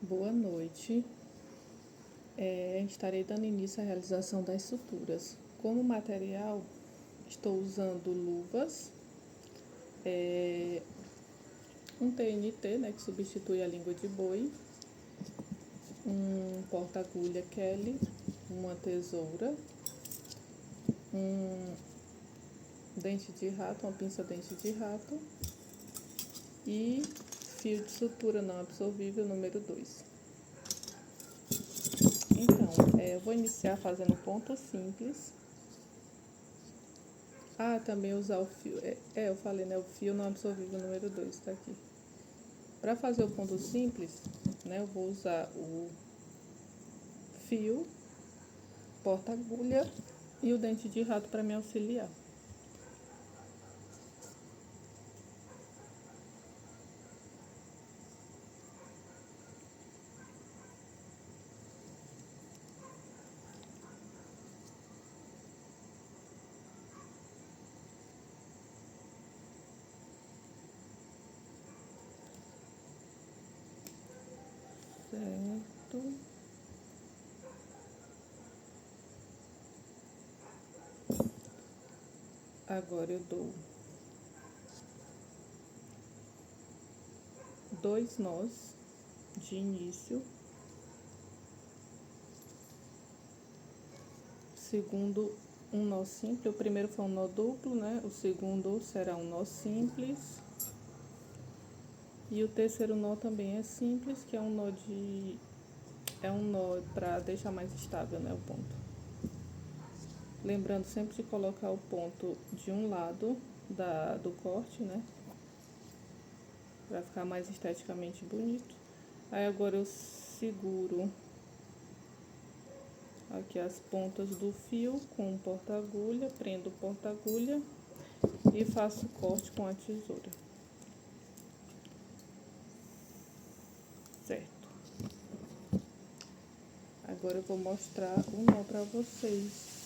Boa noite. Estarei dando início à realização das suturas. Como material, estou usando luvas, um TNT, que substitui a língua de boi, um porta-agulha Kelly, uma tesoura, um dente de rato, uma pinça dente de rato e fio de sutura não absorvível número 2. Então, eu vou iniciar fazendo ponto simples. Também usar o fio, eu falei, né, o fio não absorvível número 2, tá aqui. Para fazer o ponto simples, né, eu vou usar o fio, porta-agulha e o dente de rato para me auxiliar. Certo. Agora eu dou 2 nós de início, segundo um nó simples, o primeiro foi um nó duplo, né? O segundo será um nó simples. E o terceiro nó também é simples, que é um nó para deixar mais estável, né, o ponto. Lembrando sempre de colocar o ponto de um lado do corte, né? Pra ficar mais esteticamente bonito. Aí agora eu seguro aqui as pontas do fio com o porta-agulha, prendo o porta-agulha e faço o corte com a tesoura. Certo. Agora eu vou mostrar o nó pra vocês.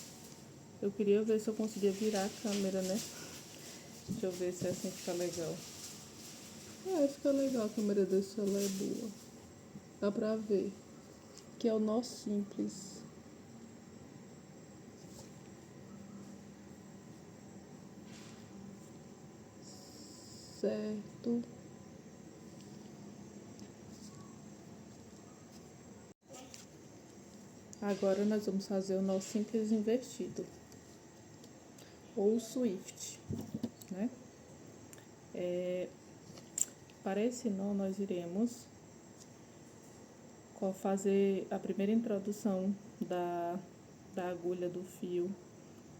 Eu queria ver se eu conseguia virar a câmera, né? Deixa eu ver se assim fica legal. Fica legal, a câmera desse celular é boa. Dá pra ver. Que é o nó simples. Certo. Agora nós vamos fazer o nó simples invertido. Ou Swift, né? Para esse nó, nós iremos fazer a primeira introdução da agulha do fio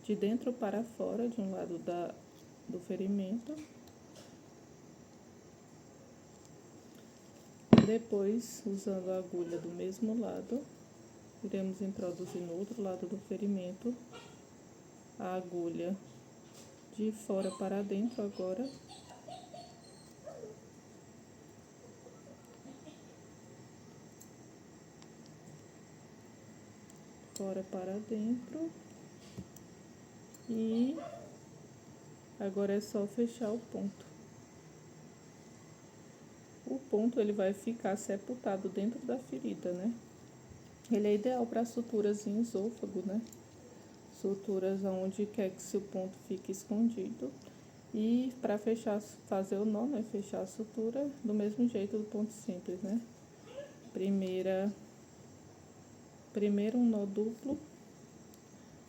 de dentro para fora, de um lado do ferimento. Depois, usando a agulha do mesmo lado, iremos introduzir no outro lado do ferimento a agulha de fora para dentro agora. Fora para dentro. E agora é só fechar o ponto. O ponto ele vai ficar sepultado dentro da ferida, né? Ele é ideal para suturas em esôfago, né? Suturas onde quer que seu ponto fique escondido. E para fechar, fazer o nó, né? Fechar a sutura do mesmo jeito do ponto simples, né? Primeiro um nó duplo,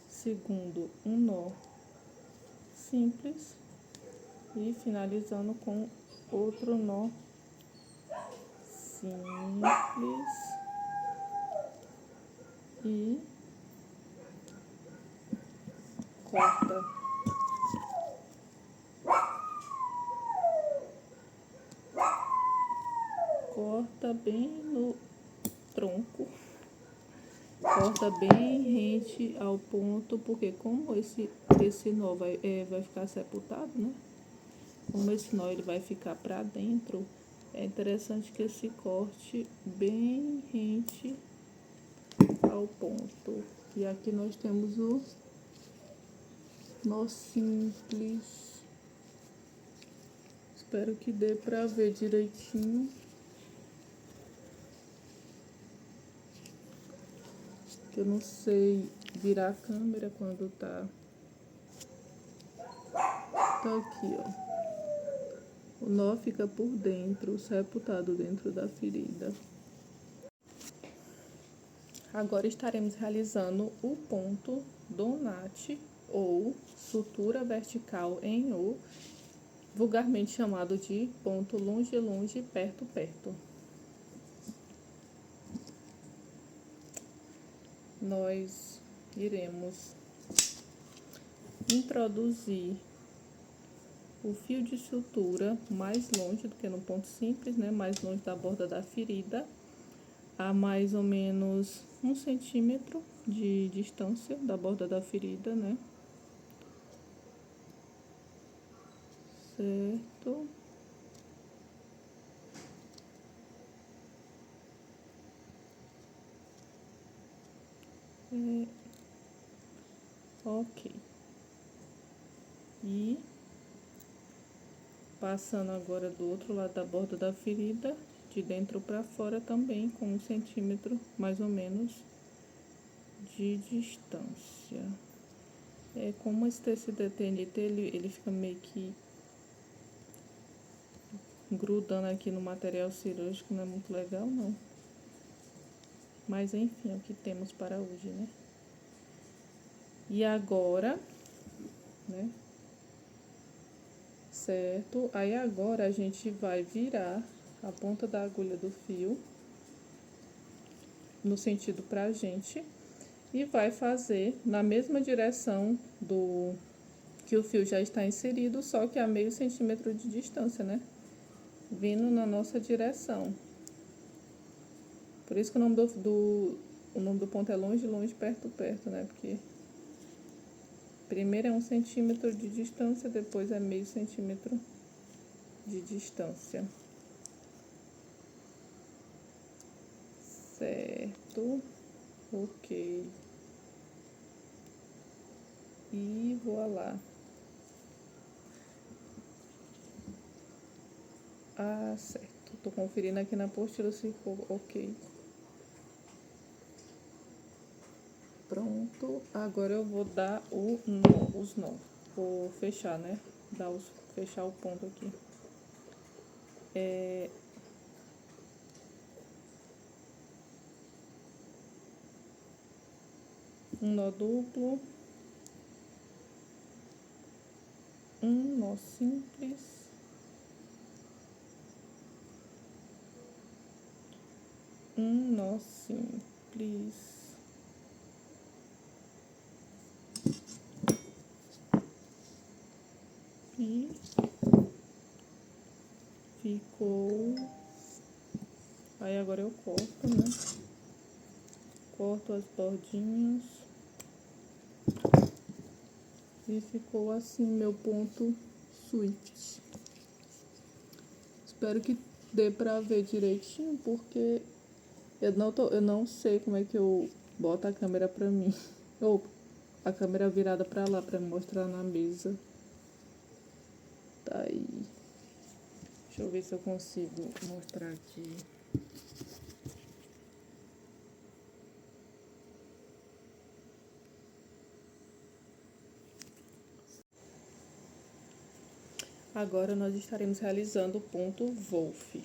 segundo um nó simples e finalizando com outro nó simples e corta bem no tronco, corta bem rente ao ponto, porque como esse nó vai ficar sepultado, né? Como esse nó ele vai ficar para dentro, é interessante que esse corte bem rente ao ponto. E aqui nós temos o nó simples. Espero que dê para ver direitinho. que eu não sei virar a câmera quando tá aqui, ó. O nó fica por dentro, sepultado dentro da ferida. Agora estaremos realizando o ponto donate ou sutura vertical em O, vulgarmente chamado de ponto longe, longe, perto, perto. Nós iremos introduzir o fio de sutura mais longe do que no ponto simples, né? Mais longe da borda da ferida, a mais ou menos 1 centímetro de distância da borda da ferida, né? Certo. Ok. E passando agora do outro lado da borda da ferida, de dentro para fora também, com 1 centímetro mais ou menos de distância. Como esse tecido é TNT, ele fica meio que grudando aqui no material cirúrgico, não é muito legal não. Mas enfim, é o que temos para hoje, né? E agora, né? Certo? Aí agora a gente vai virar a ponta da agulha do fio no sentido pra gente e vai fazer na mesma direção do que o fio já está inserido, só que a meio centímetro de distância, né? Vindo na nossa direção. Por isso que o nome do ponto é longe, longe, perto, perto, né? Porque primeiro é 1 centímetro de distância, depois é meio centímetro de distância. Certo. Ok. E voilá. Ah, certo. Tô conferindo aqui na apostila se ficou ok. Pronto. Agora eu vou dar os nó. Vou fechar, né? Fechar o ponto aqui. Um nó duplo. Um nó simples. Um nó simples. E ficou. Aí agora eu corto, né? Corto as bordinhas. E ficou assim meu ponto Swift. Espero que dê pra ver direitinho, porque eu não sei como é que eu boto a câmera pra mim. Ou a câmera virada pra lá, pra mostrar na mesa. Tá aí. Deixa eu ver se eu consigo mostrar aqui. Agora nós estaremos realizando o ponto Wolf.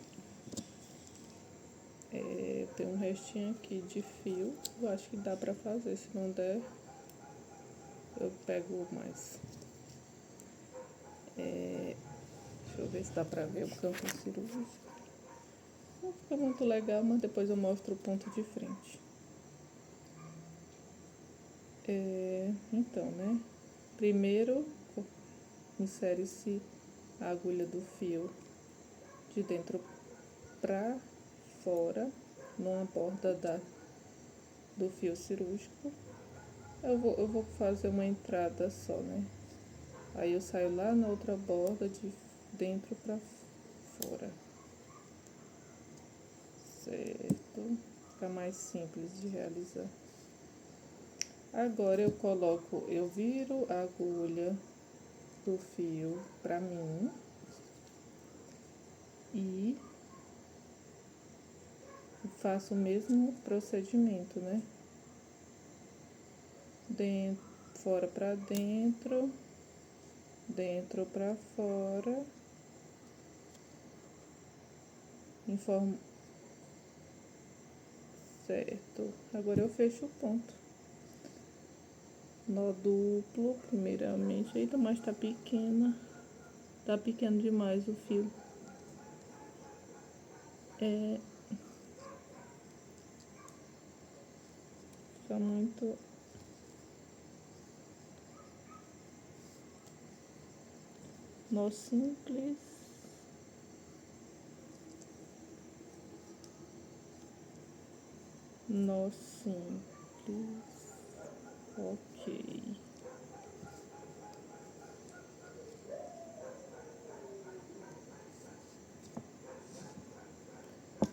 Tem um restinho aqui de fio, eu acho que dá pra fazer, se não der, eu pego mais. Deixa eu ver se dá pra ver o campo cirúrgico. Não fica muito legal, mas depois eu mostro o ponto de frente. Então, né, primeiro insere-se a agulha do fio de dentro pra fora, numa borda do fio cirúrgico. Eu vou fazer uma entrada só, né? Aí eu saio lá na outra borda de dentro pra fora. Certo? Fica mais simples de realizar. Agora eu viro a agulha do fio pra mim e faço o mesmo procedimento, né? dentro, fora pra dentro, dentro pra fora, em forma certo. Agora eu fecho o ponto. Nó duplo, primeiramente. Eita, mas tá pequena. Tá pequeno demais o fio. Fica muito... Nó simples. Nó simples. Ok.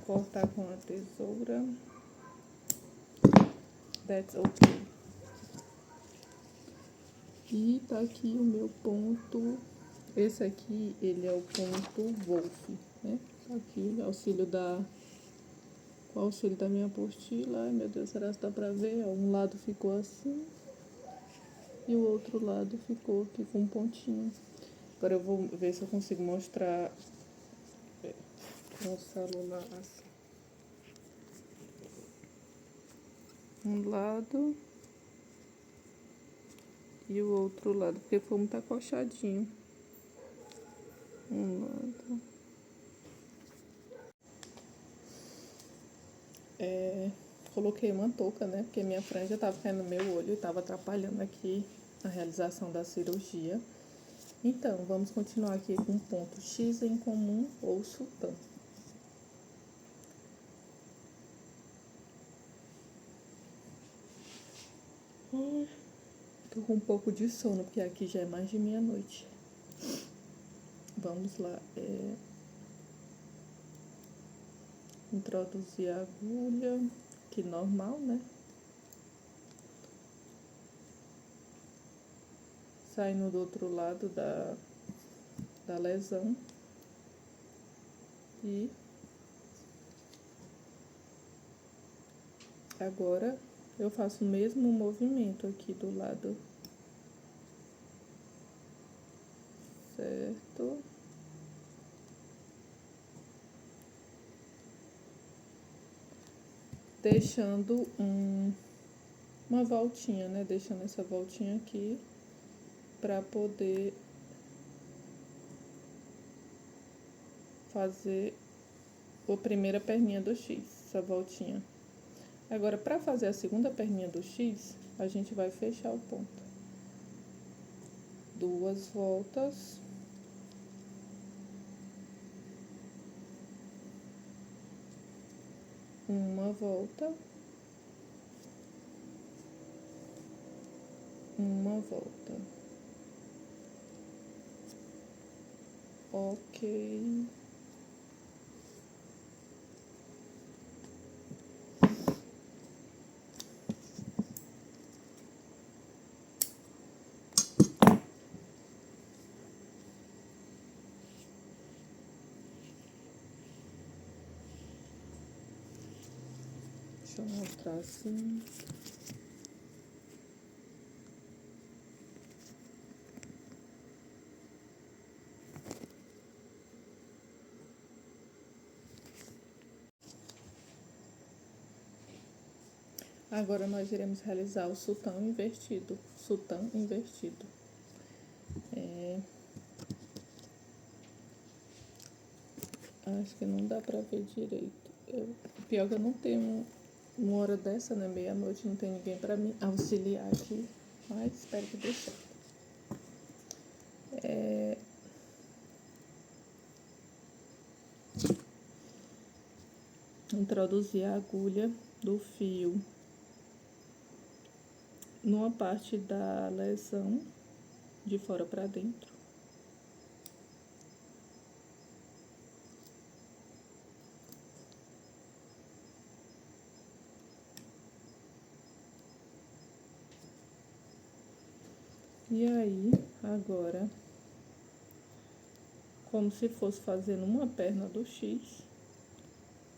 Cortar com a tesoura. That's ok. E tá aqui o meu ponto. Esse aqui, ele é o ponto Wolf, né? Aqui, com auxílio da minha apostila. Ai, meu Deus, será que dá pra ver? Ó, um lado ficou assim e o outro lado ficou aqui com um pontinho. Agora eu vou ver se eu consigo mostrar com o celular assim. Um lado e o outro lado, porque foi muito acochadinho. Um lado. Coloquei uma touca, né? Porque minha franja tava caindo no meu olho e tava atrapalhando aqui a realização da cirurgia. Então, vamos continuar aqui com o ponto X em comum ou sultão. Tô com um pouco de sono, porque aqui já é mais de meia-noite. Vamos lá. Introduzir a agulha, que normal, né? Saindo do outro lado da lesão. E agora eu faço o mesmo movimento aqui do lado certo. Deixando uma voltinha, né? Deixando essa voltinha aqui pra poder fazer a primeira perninha do X, essa voltinha. Agora, pra fazer a segunda perninha do X, a gente vai fechar o ponto. 2 voltas. Uma volta. Uma volta. Ok. Deixa eu mostrar assim. Agora nós iremos realizar o sultão invertido. Sultão invertido. Acho que não dá pra ver direito. Pior que eu não tenho uma hora dessa, né? Meia-noite, não tem ninguém pra me auxiliar aqui. Mas espero que dê certo. Introduzir a agulha do fio numa parte da lesão de fora pra dentro. E aí, agora, como se fosse fazendo uma perna do X,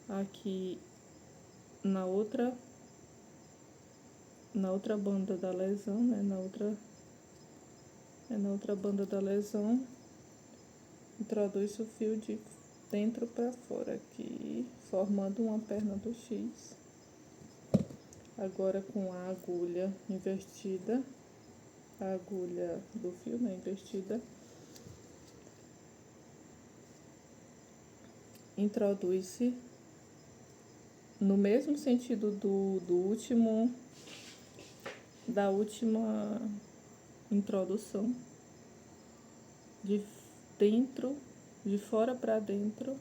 aqui na outra na outra banda da lesão, né? Na outra banda da lesão, introduz o fio de dentro para fora aqui, formando uma perna do X. Agora com a agulha invertida, a agulha do fio, né, invertida, introduz-se no mesmo sentido da última introdução, de dentro, de fora para dentro,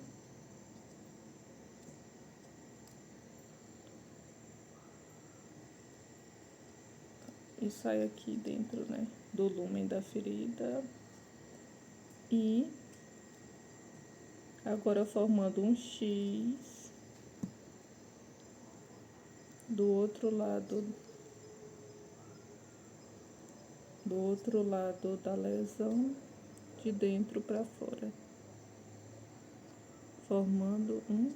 e sai aqui dentro, né, do lumen da ferida. E agora formando um X do outro lado da lesão, de dentro para fora, formando um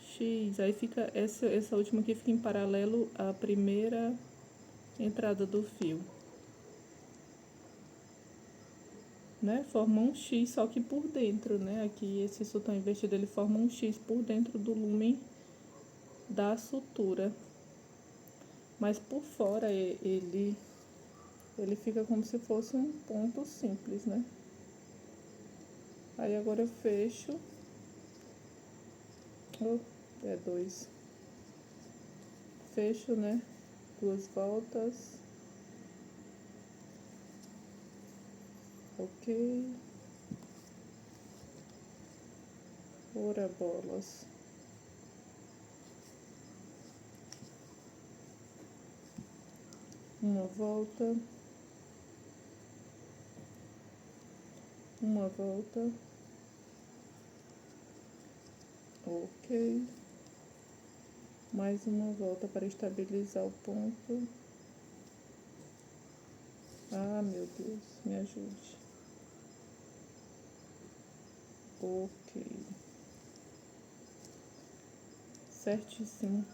X. Aí fica essa última aqui fica em paralelo à primeira entrada do fio, né? Forma um X, só que por dentro, né? Aqui esse sultão invertido, ele forma um X por dentro do lumen da sutura, mas por fora ele fica como se fosse um ponto simples, né? Aí agora eu fecho, dois, fecho, né? 2 voltas, ok, ora bolas. Uma volta, ok, mais uma volta para estabilizar o ponto. Ah, meu Deus, me ajude. Ok, certíssimo.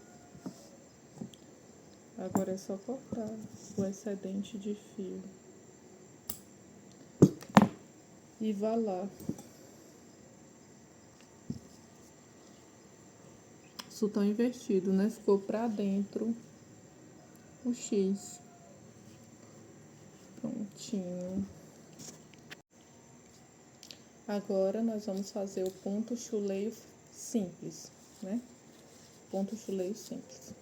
Agora é só cortar o excedente de fio e valar. Sultão invertido, né? Ficou pra dentro o X. Prontinho. Agora nós vamos fazer o ponto chuleio simples, né? Ponto chuleio simples.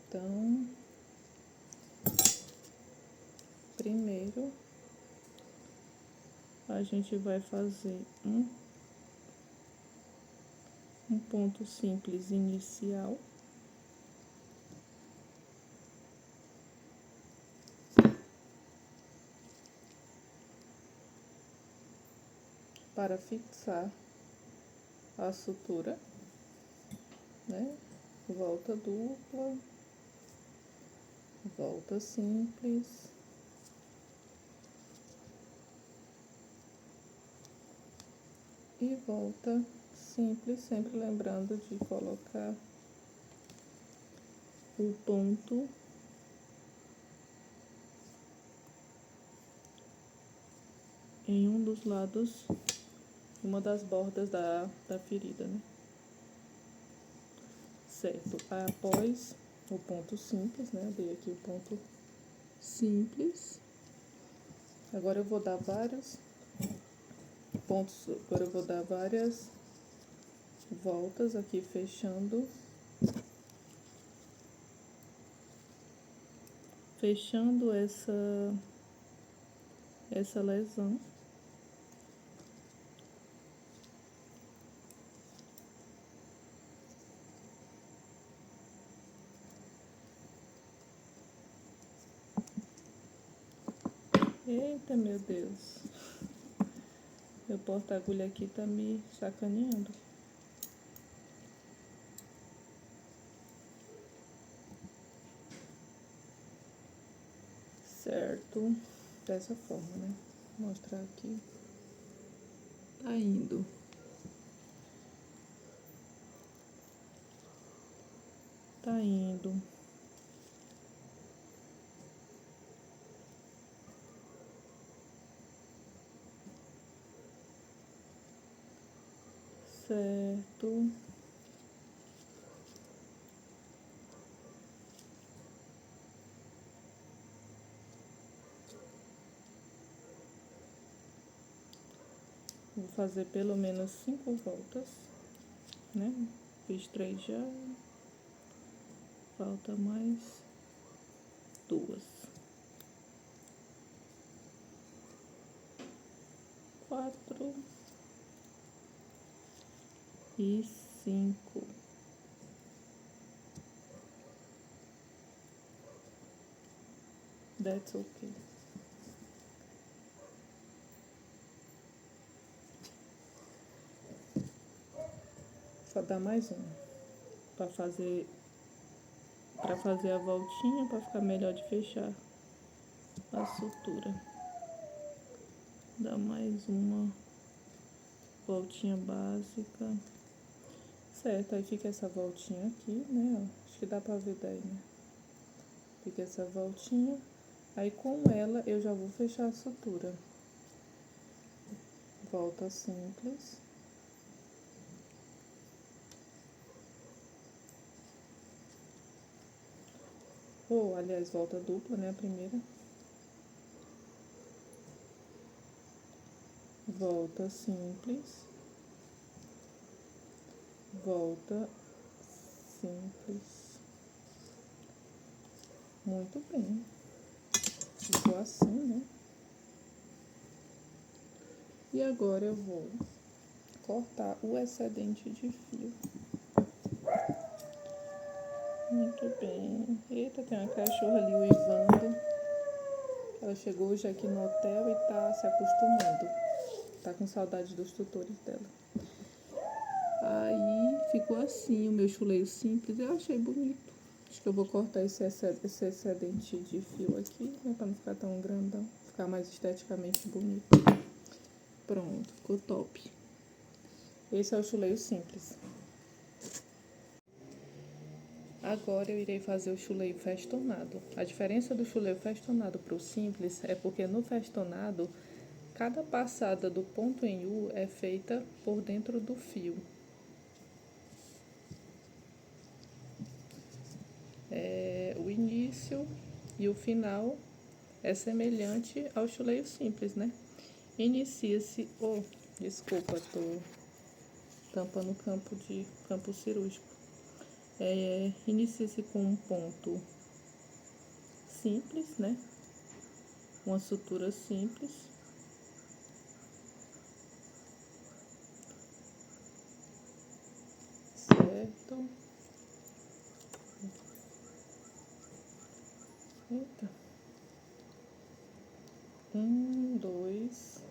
Então, primeiro a gente vai fazer um ponto simples inicial. Para fixar a sutura, né? Volta dupla, volta simples, e volta simples, sempre lembrando de colocar o ponto em um dos lados, uma das bordas da ferida, né? Certo, após o ponto simples, né? Eu dei aqui o ponto simples. Agora eu vou dar vários pontos, agora eu vou dar várias voltas aqui, fechando essa lesão. Eita, meu Deus. Meu porta-agulha aqui tá me sacaneando. Certo. Dessa forma, né? Vou mostrar aqui. Tá indo. Tá indo. Certo. Vou fazer pelo menos 5 voltas, né? Fiz 3 já. Falta mais 2. 4 e 5. That's okay. Só dar mais uma para fazer a voltinha, para ficar melhor de fechar a sutura. Dá mais uma voltinha básica. Certo, aí fica essa voltinha aqui, né? Acho que dá pra ver daí, né? Fica essa voltinha. Aí com ela eu já vou fechar a sutura. Volta simples. Ou, aliás, volta dupla, né? A primeira. Volta simples. Volta simples. Muito bem. Ficou assim, né? E agora eu vou cortar o excedente de fio. Muito bem. Eita, tem uma cachorra ali uivando. Ela chegou hoje aqui no hotel e tá se acostumando. Tá com saudade dos tutores dela. Aí ficou assim o meu chuleio simples. Eu achei bonito. Acho que eu vou cortar esse excedente de fio aqui, né? Pra não ficar tão grandão. Ficar mais esteticamente bonito. Pronto, ficou top. Esse é o chuleio simples. Agora eu irei fazer o chuleio festonado. A diferença do chuleio festonado para o simples é porque no festonado, cada passada do ponto em U é feita por dentro do fio. O início e o final é semelhante ao chuleio simples, né? Inicia-se... desculpa, tô tampando o campo cirúrgico. Inicia-se com um ponto simples, né? Uma sutura simples. Certo. Eita. 1, 2.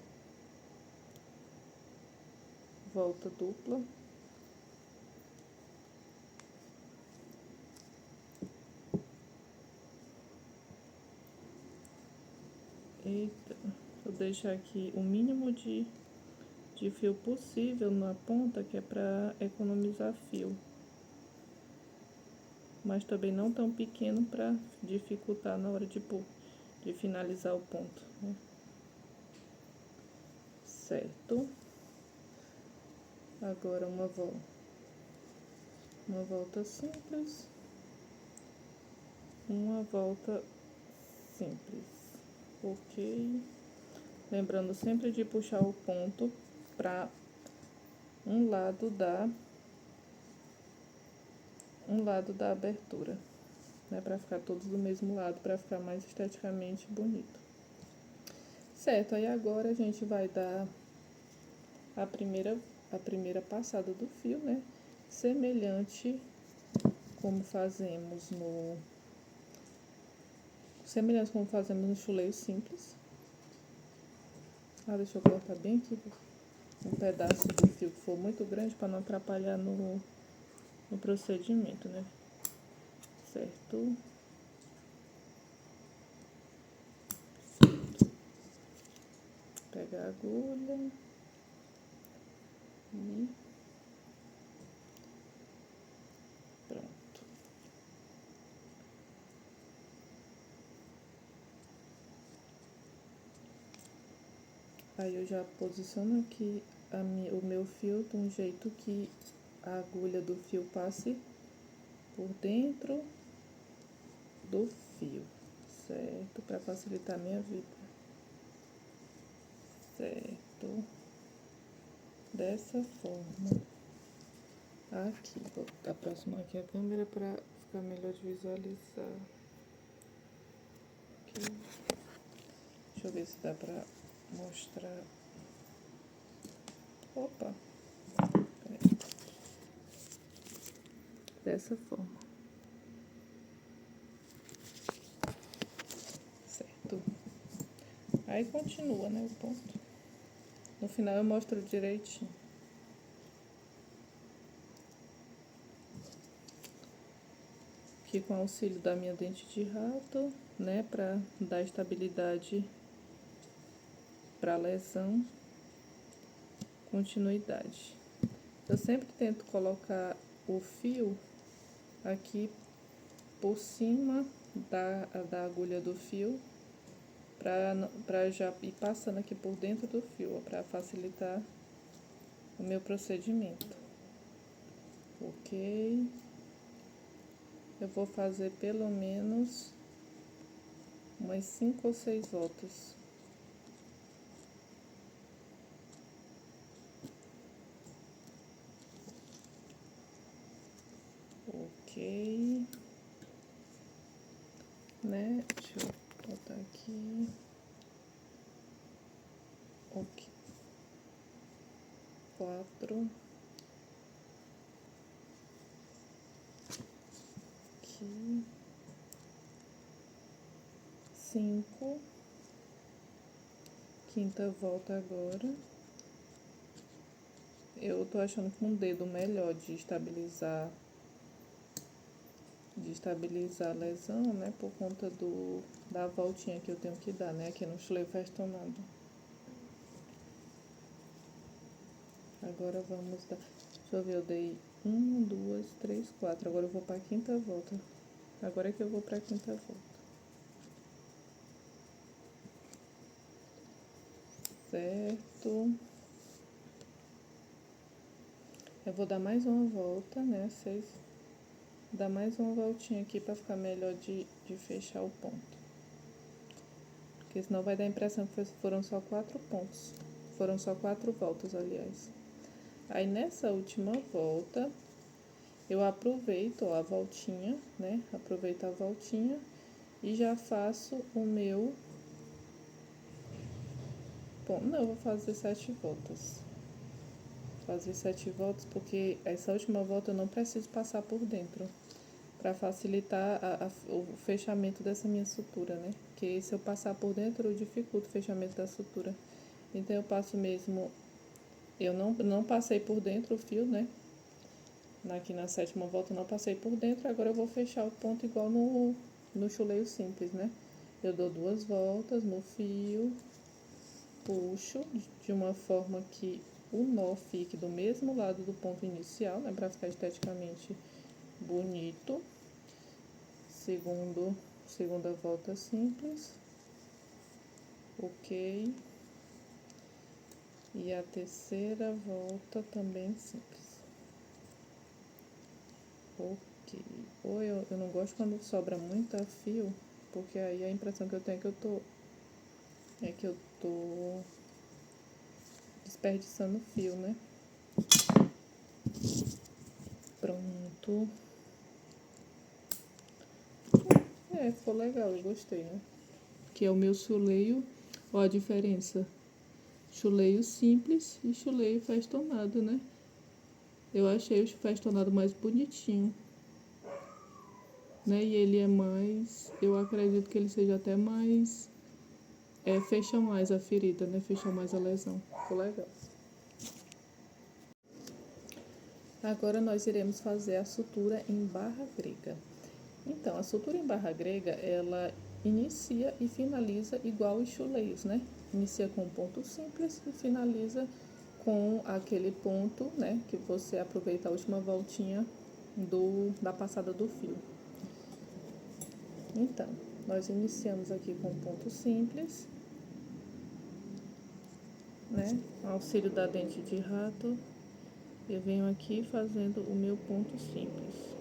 Volta dupla. Eita. Vou deixar aqui o mínimo de fio possível na ponta, que é para economizar fio. Mas também não tão pequeno para dificultar na hora de finalizar o ponto, né? Certo. Agora uma volta simples. Uma volta simples. Ok. Lembrando sempre de puxar o ponto para um lado da abertura, né? Para ficar todos do mesmo lado, para ficar mais esteticamente bonito. Certo, aí agora a gente vai dar a primeira passada do fio, né? Semelhante como fazemos no chuleio simples. Deixa eu cortar bem aqui um pedaço do fio que for muito grande para não atrapalhar no procedimento, né? Certo? Pegar a agulha e pronto. Aí eu já posiciono aqui o meu fio de um jeito que a agulha do fio passe por dentro do fio, certo? Para facilitar a minha vida, certo? Dessa forma. Aqui, vou aproximar aqui a câmera para ficar melhor de visualizar. Aqui. Deixa eu ver se dá pra mostrar. Opa! Peraí. Dessa forma. Certo. Aí continua, né, o ponto. No final eu mostro direitinho. Aqui com o auxílio da minha dente de rato, né, pra dar estabilidade pra lesão. Continuidade. Eu sempre tento colocar o fio aqui por cima da agulha do fio, pra já ir passando aqui por dentro do fio, para facilitar o meu procedimento. Ok. Eu vou fazer pelo menos umas 5 ou 6 voltas. Ok. Né? Deixa eu botar aqui. Ok. 4. Aqui. 5. Quinta volta agora. Eu tô achando com um dedo melhor de estabilizar a lesão, né? Por conta da voltinha que eu tenho que dar, né? Aqui no chuleio festonado. Agora vamos dar... Deixa eu ver, eu dei 1, 2, 3, 4. Agora eu vou pra quinta volta. Agora é que eu vou pra quinta volta. Certo. Eu vou dar mais uma volta, né? 6. Dar mais uma voltinha aqui pra ficar melhor de fechar o ponto. Porque senão vai dar a impressão que foram só 4 pontos. Foram só 4 voltas, aliás. Aí nessa última volta, eu aproveito, ó, a voltinha, né? Aproveito a voltinha e já faço o meu... Bom, não, eu vou fazer 7 voltas. Fazer 7 voltas porque essa última volta eu não preciso passar por dentro. Pra facilitar o fechamento dessa minha sutura, né? Porque se eu passar por dentro, eu dificulto o fechamento da sutura. Então eu passo mesmo... Eu não passei por dentro o fio, né? Aqui na sétima volta eu não passei por dentro, agora eu vou fechar o ponto igual no chuleio simples, né? Eu dou 2 voltas no fio, puxo de uma forma que o nó fique do mesmo lado do ponto inicial, né? Pra ficar esteticamente bonito. Segunda volta simples. Ok. E a terceira volta também simples. Ok. Ou eu não gosto quando sobra muito fio, porque aí a impressão que eu tenho é que eu tô desperdiçando fio, né? Pronto. Ficou legal, eu gostei, né? Que é o meu chuleio. Ó a diferença. Chuleio simples e chuleio festonado, né? Eu achei o festonado mais bonitinho. Né? E ele é mais... Eu acredito que ele seja até mais... fecha mais a ferida, né? Fecha mais a lesão. Ficou legal. Agora nós iremos fazer a sutura em barra grega. Então, a sutura em barra grega, ela inicia e finaliza igual os chuleios, né? Inicia com um ponto simples e finaliza com aquele ponto, né? Que você aproveita a última voltinha da passada do fio. Então, nós iniciamos aqui com um ponto simples. né, auxílio da dente de rato, eu venho aqui fazendo o meu ponto simples.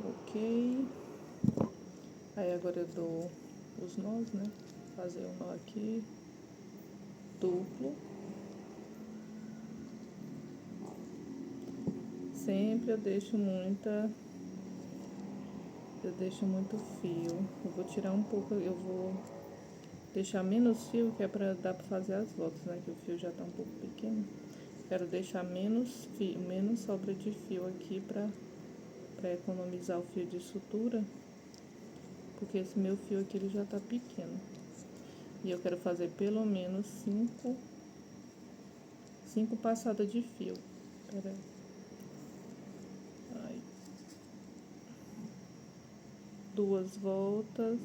Ok. Aí agora eu dou os nós, né? Fazer um nó aqui, duplo. Sempre eu deixo muito fio. Eu vou tirar um pouco, eu vou deixar menos fio, que é pra dar pra fazer as voltas, né? Que o fio já tá um pouco pequeno. Quero deixar menos fio, menos sobra de fio aqui pra economizar o fio de sutura. Porque esse meu fio aqui ele já tá pequeno. E eu quero fazer pelo menos 5 passadas de fio. Pera aí. 2 voltas.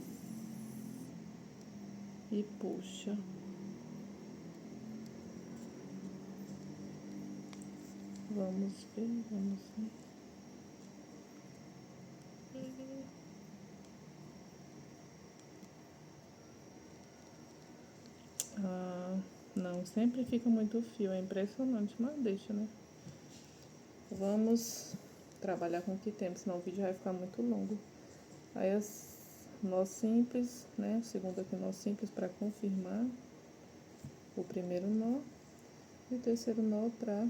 E puxa. Vamos ver. Ah, não, sempre fica muito fio, é impressionante, mas deixa, né? Vamos trabalhar com o que temos, senão o vídeo vai ficar muito longo. Aí as nó simples, né? O segundo aqui nó simples para confirmar o primeiro nó. E o terceiro nó para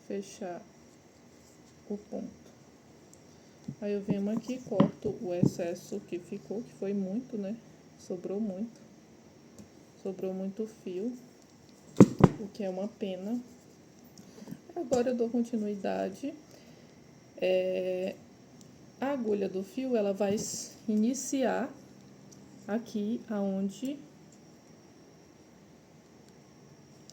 fechar o ponto. Aí eu venho aqui, corto o excesso que ficou, que foi muito, né? Sobrou muito fio, o que é uma pena. Agora eu dou continuidade. A agulha do fio, ela vai iniciar aqui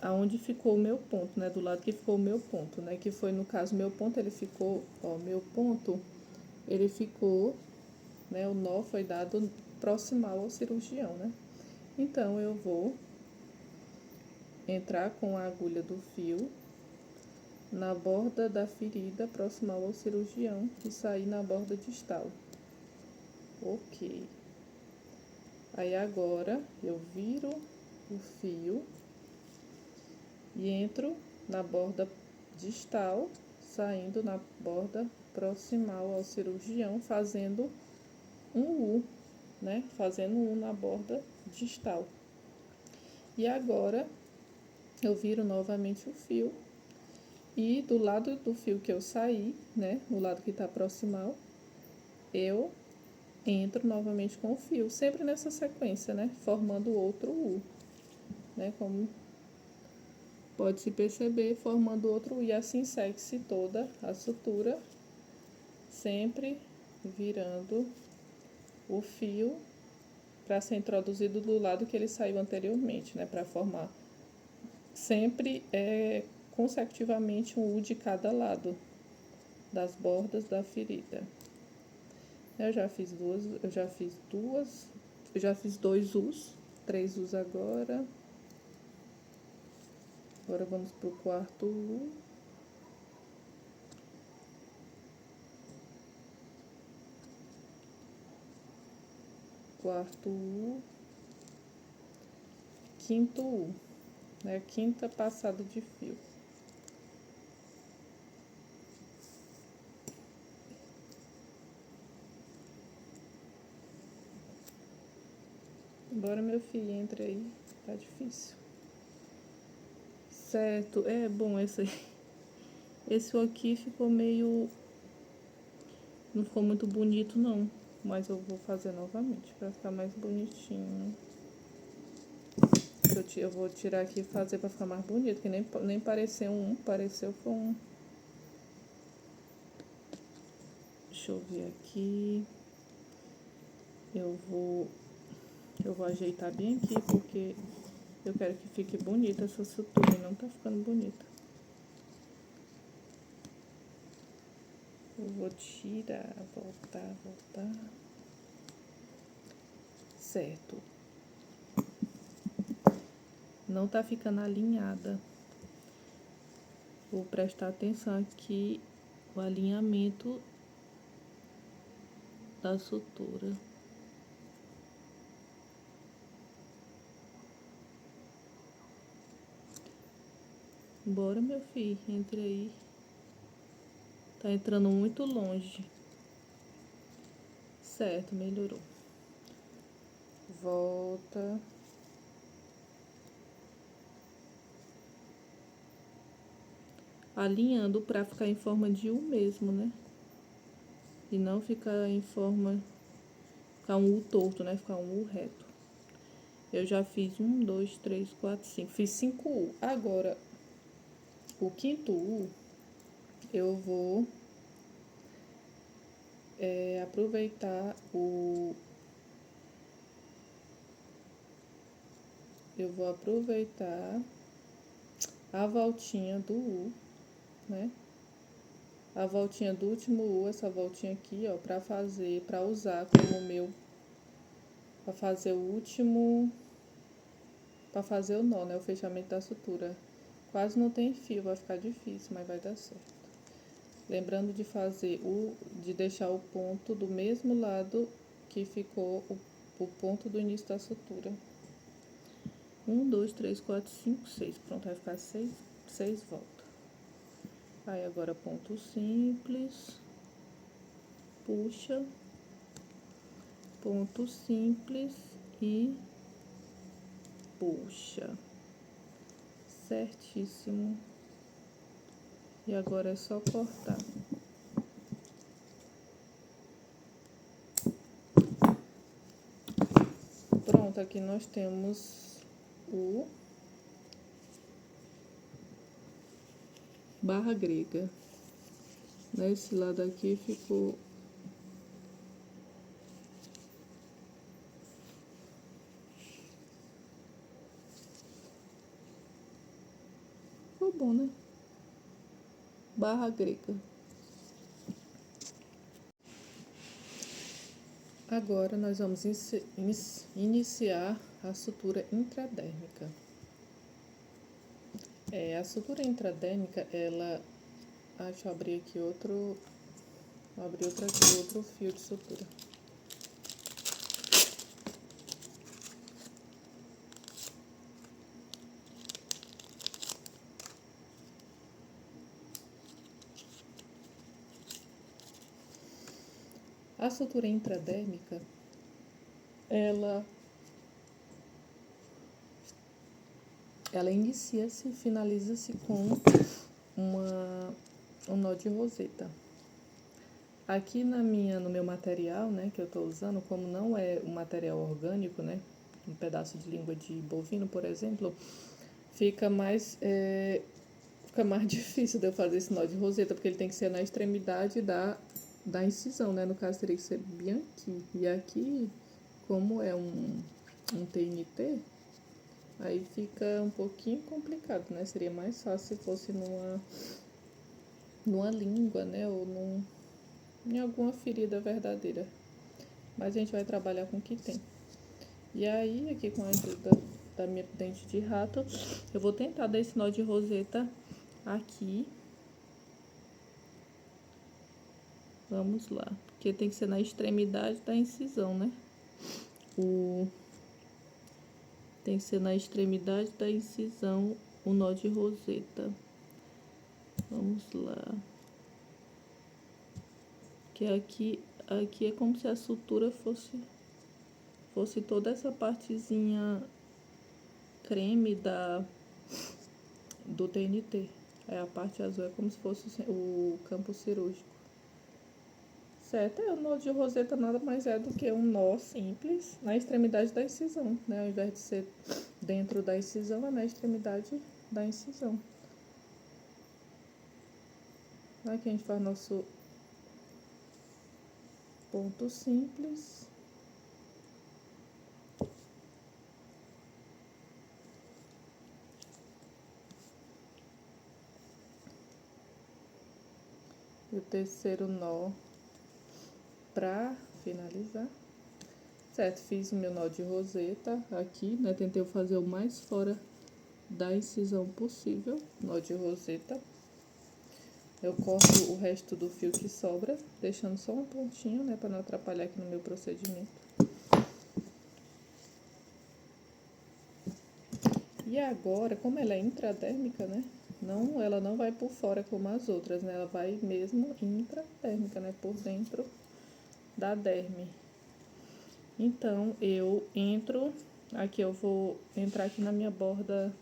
aonde ficou o meu ponto, né? Do lado que ficou o meu ponto, né? Que foi, no caso, meu ponto, ele ficou, ó, meu ponto, ele ficou, né? O nó foi dado proximal ao cirurgião, né? Então, eu vou entrar com a agulha do fio na borda da ferida proximal ao cirurgião e sair na borda distal. Ok. Aí, agora, eu viro o fio e entro na borda distal, saindo na borda proximal ao cirurgião, fazendo um U, né? Fazendo um U na borda distal. E agora, eu viro novamente o fio e do lado do fio que eu saí, né? No lado que tá proximal, eu entro novamente com o fio, sempre nessa sequência, né? Formando outro U, né? Como pode se perceber, formando outro U, e assim segue-se toda a sutura, sempre virando o fio para ser introduzido do lado que ele saiu anteriormente, né? Para formar sempre consecutivamente um U de cada lado das bordas da ferida. Eu já fiz dois U's, 3 U's agora. Agora vamos pro quarto U. Quarto U. Quinto U, né? Quinta passada de fio. Bora, meu filho, entre aí, tá difícil. Certo, é bom esse aí. Esse aqui ficou meio... não ficou muito bonito, não. Mas eu vou fazer novamente, pra ficar mais bonitinho. Eu vou tirar aqui e fazer pra ficar mais bonito, que nem pareceu pareceu foi um. Deixa eu ver aqui. Eu vou ajeitar bem aqui, porque eu quero que fique bonita essa sutura, e não tá ficando bonita. Eu vou tirar, voltar. Certo. Não tá ficando alinhada. Vou prestar atenção aqui o alinhamento da sutura. Bora, meu filho, entre aí. Tá entrando muito longe. Certo, melhorou. Volta. Alinhando pra ficar em forma de U mesmo, né? E não ficar em forma... Ficar um U torto, né? Ficar um U reto. Eu já fiz 1, 2, 3, 4, 5. Fiz 5 U. Agora, o quinto U, eu vou aproveitar o... Eu vou aproveitar a voltinha do U, né? A voltinha do último U, essa voltinha aqui, ó, pra usar como meu... Pra fazer o último... Pra fazer o nó, né? O fechamento da sutura. Quase não tem fio, vai ficar difícil, mas vai dar certo. Lembrando de fazer de deixar o ponto do mesmo lado que ficou o ponto do início da sutura. 1, 2, 3, 4, 5, 6. Pronto, vai ficar 6 voltas. Aí agora ponto simples, puxa, ponto simples e puxa. Certíssimo. E agora é só cortar. Pronto, aqui nós temos o barra grega. Nesse lado aqui ficou bom, né? Barra grega. Agora nós vamos iniciar a sutura intradérmica. A sutura intradérmica, ela... Deixa eu abrir aqui outro fio de sutura. A sutura intradérmica, ela inicia-se e finaliza-se com um nó de roseta. Aqui no meu material, né, que eu tô usando, como não é um material orgânico, né, um pedaço de língua de bovino, por exemplo, fica mais difícil de eu fazer esse nó de roseta, porque ele tem que ser na extremidade da incisão, né, no caso teria que ser bem aqui. E aqui, como é um TNT, aí fica um pouquinho complicado, né, seria mais fácil se fosse numa língua, né, ou em alguma ferida verdadeira. Mas a gente vai trabalhar com o que tem. E aí, aqui com a ajuda da minha dente de rato, eu vou tentar dar esse nó de roseta aqui. Vamos lá. Porque tem que ser na extremidade da incisão, né? Tem que ser na extremidade da incisão o nó de roseta. Vamos lá. Que aqui é como se a sutura fosse toda essa partezinha creme do TNT. A parte azul é como se fosse o campo cirúrgico. Certo? O nó de roseta nada mais é do que um nó simples na extremidade da incisão, né? Ao invés de ser dentro da incisão, é na extremidade da incisão. Aqui a gente faz nosso ponto simples. E o terceiro nó pra finalizar. Certo, fiz o meu nó de roseta aqui, né? Tentei fazer o mais fora da incisão possível, nó de roseta. Eu corto o resto do fio que sobra, deixando só um pontinho, né, para não atrapalhar aqui no meu procedimento. E agora, como ela é intradérmica, né, ela não vai por fora como as outras, né, ela vai mesmo intradérmica, né, por dentro da derme. Então, eu vou entrar aqui na minha borda,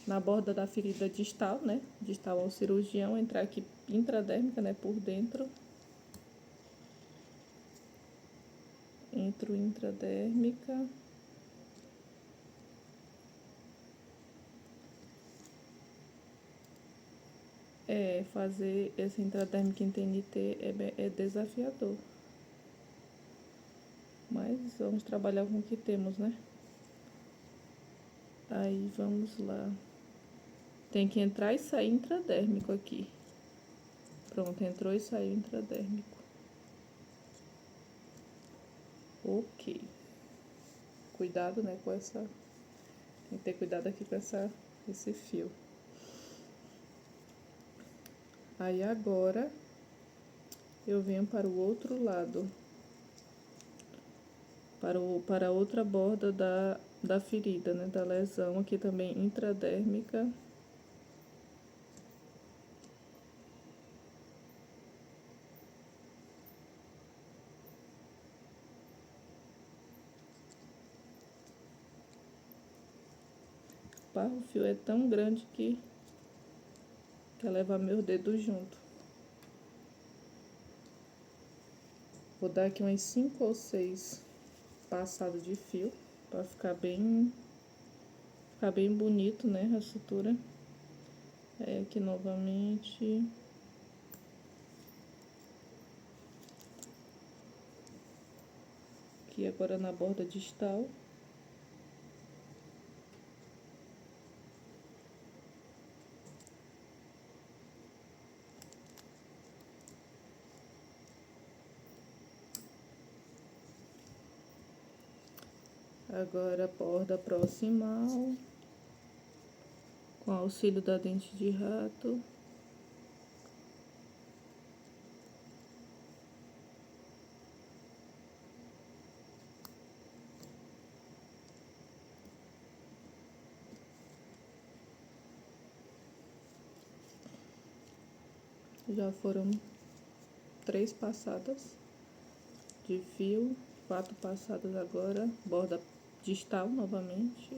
na borda da ferida distal, né, distal ao cirurgião, entrar aqui intradérmica, né, por dentro. Entro intradérmica. Fazer essa intradérmica em TNT é desafiador. Mas vamos trabalhar com o que temos, né? Aí, vamos lá. Tem que entrar e sair intradérmico aqui. Pronto, entrou e saiu intradérmico. Ok. Cuidado, né, com essa... Tem que ter cuidado aqui com esse fio. Aí, agora, eu venho para o outro lado. Para a outra borda da ferida, né, da lesão, aqui também intradérmica. O fio é tão grande que quer levar meus dedos junto. Vou dar aqui umas 5 ou 6 passadas de fio, para ficar bem bonito, né, a sutura. Aqui novamente. Aqui agora na borda distal. Agora borda proximal, com auxílio da dente de rato. Já foram 3 passadas de fio, 4 passadas agora, borda distal novamente.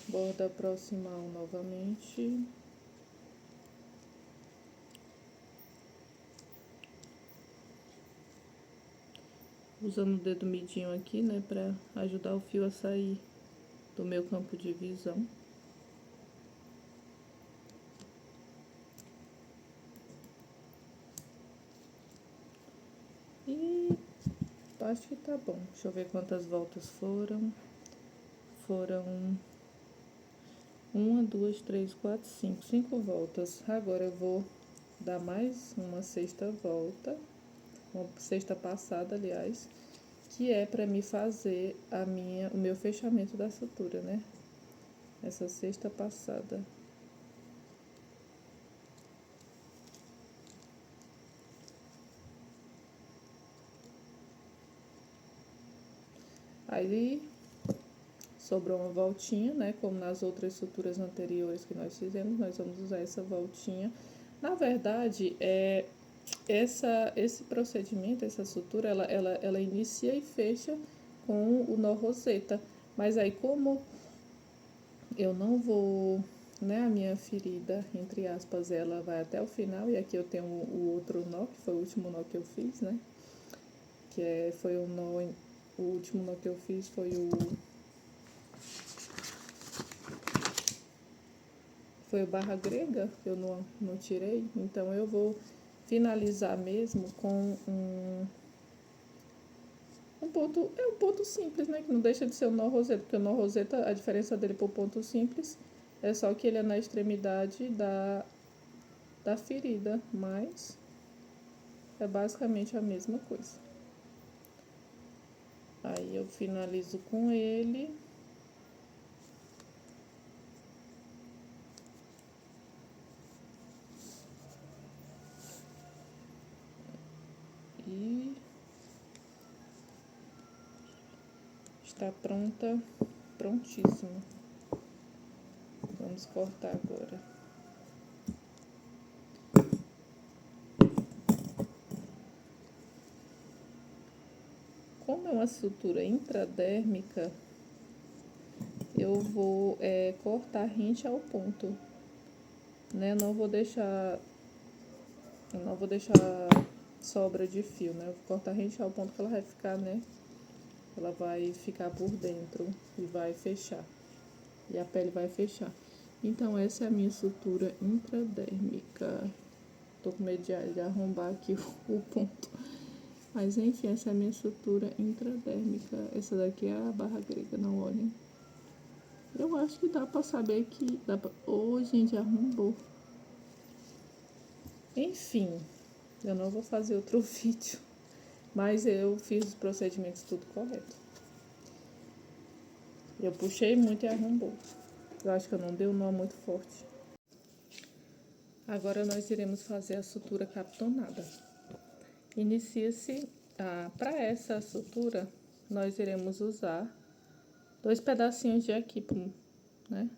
Borda proximal novamente. Usando o dedo midinho aqui, né, pra ajudar o fio a sair do meu campo de visão. E acho que tá bom. Deixa eu ver quantas voltas foram. Foram 1, 2, 3, 4, 5. 5 voltas. Agora eu vou dar mais uma sexta volta. Uma sexta passada, aliás. Que é pra me fazer o meu fechamento da sutura, né? Essa sexta passada. Aí, sobrou uma voltinha, né? Como nas outras suturas anteriores que nós fizemos, nós vamos usar essa voltinha. Na verdade, esse procedimento, essa sutura, ela inicia e fecha com o nó roseta. Mas aí, como eu não vou, né? A minha ferida, entre aspas, ela vai até o final. E aqui eu tenho o outro nó, que foi o último nó que eu fiz, né? Foi um nó... O último nó que eu fiz foi o barra grega, eu não tirei. Então, eu vou finalizar mesmo com um ponto, um ponto simples, né? Que não deixa de ser um nó roseta, porque o nó roseta, a diferença dele por ponto simples é só que ele é na extremidade da ferida, mas é basicamente a mesma coisa. Aí eu finalizo com ele. E está pronta, prontíssimo. Vamos cortar agora. Como é uma sutura intradérmica, eu vou cortar rente ao ponto, né? Não vou deixar sobra de fio, né? Eu vou cortar rente ao ponto que ela vai ficar, né? Ela vai ficar por dentro e vai fechar. E a pele vai fechar. Então, essa é a minha sutura intradérmica. Tô com medo de arrombar aqui o ponto. Mas, enfim, essa é a minha sutura intradérmica. Essa daqui é a barra grega, não olhem. Eu acho que dá pra saber que dá pra... Oh, gente, arrombou. Enfim, eu não vou fazer outro vídeo. Mas eu fiz os procedimentos tudo correto. Eu puxei muito e arrombou. Eu acho que eu não dei um nó muito forte. Agora nós iremos fazer a sutura capitonada. Inicia-se... para essa sutura, nós iremos usar 2 pedacinhos de equipo, né?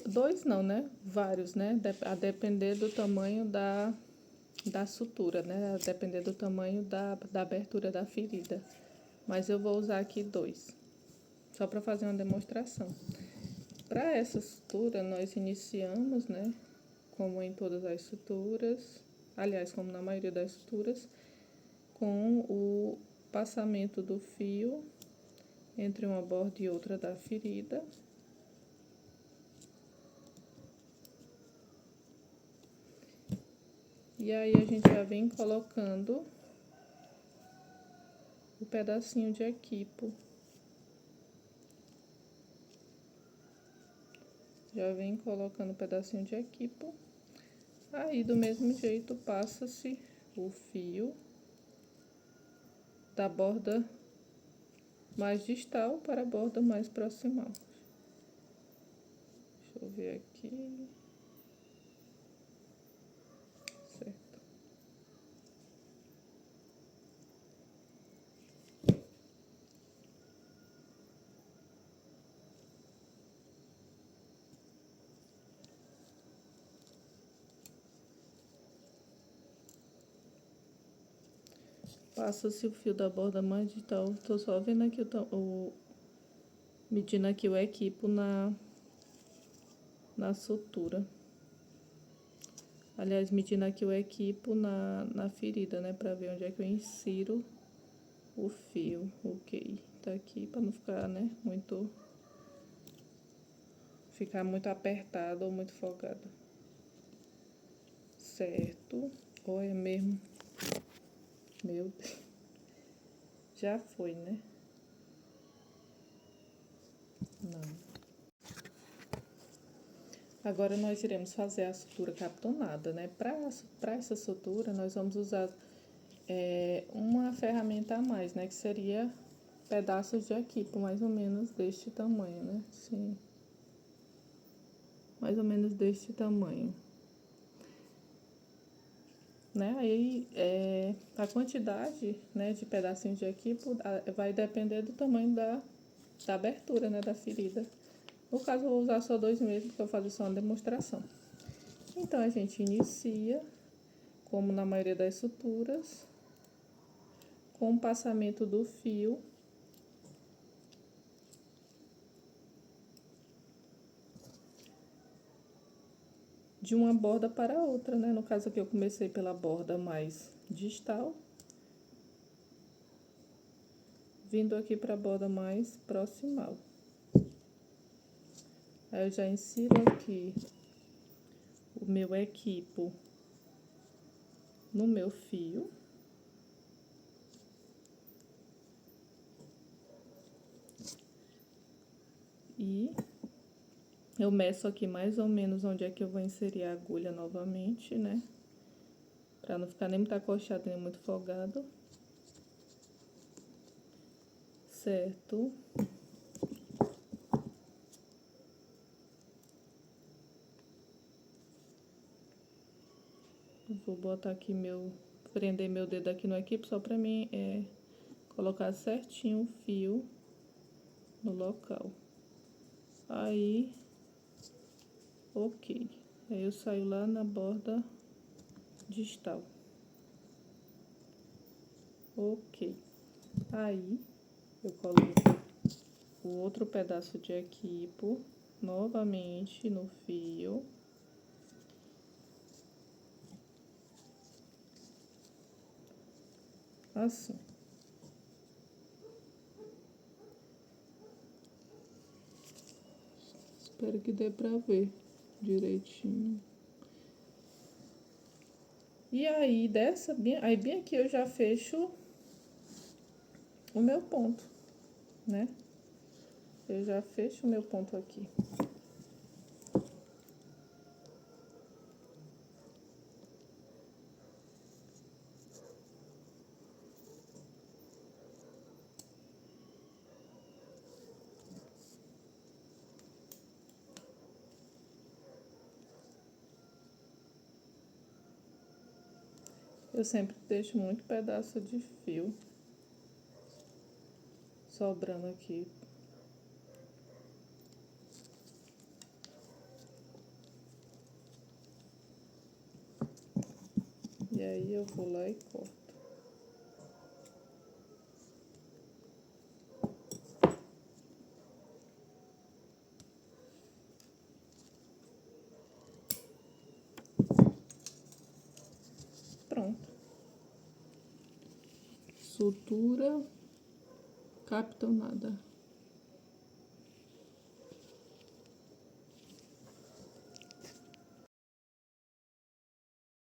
Dois não, né? Vários, né? A depender do tamanho da sutura, né? A depender do tamanho da abertura da ferida. Mas eu vou usar aqui 2, só para fazer uma demonstração. Para essa sutura, nós iniciamos, né? Como em todas as suturas, aliás, como na maioria das suturas, com o passamento do fio entre uma borda e outra da ferida. E aí, a gente já vem colocando o pedacinho de equipo. Já vem colocando o pedacinho de equipo. Aí, do mesmo jeito, passa-se o fio da borda mais distal para a borda mais proximal. Deixa eu ver aqui. Certo. Passa-se o fio da borda mais distal. Tô só vendo aqui medindo aqui o equipo na sutura. Aliás, medindo aqui o equipo na ferida, né? Pra ver onde é que eu insiro o fio. Ok. Tá aqui pra não ficar, né? Ficar muito apertado ou muito folgado. Certo. Ou é mesmo? Meu Deus. Já foi, né? Não. Agora, nós iremos fazer a sutura capitonada, né? Para essa sutura, nós vamos usar uma ferramenta a mais, né? Que seria pedaços de equipo, mais ou menos deste tamanho, né? Sim. Mais ou menos deste tamanho. Né? Aí, a quantidade, né, de pedacinhos de equipo vai depender do tamanho da abertura, né, da ferida. No caso, eu vou usar só 2 mesmo, porque eu vou fazer só uma demonstração. Então, a gente inicia, como na maioria das suturas, com o passamento do fio de uma borda para a outra, né? No caso aqui, eu comecei pela borda mais distal, vindo aqui para a borda mais proximal. Aí, eu já insiro aqui o meu equipo no meu fio. E eu meço aqui mais ou menos onde é que eu vou inserir a agulha novamente, né? Pra não ficar nem muito acochado, nem muito folgado. certo. Vou botar aqui prender meu dedo aqui no equipe, só pra mim colocar certinho o fio no local. Aí, ok. Aí eu saio lá na borda distal. Ok. Aí, eu coloco o outro pedaço de equipo novamente no fio. Assim. Espero que dê pra ver direitinho. E aí, bem aqui eu já fecho o meu ponto, né? Eu já fecho o meu ponto aqui. Eu sempre deixo muito pedaço de fio sobrando aqui. E aí eu vou lá e corto. Pronto. Sutura captonada.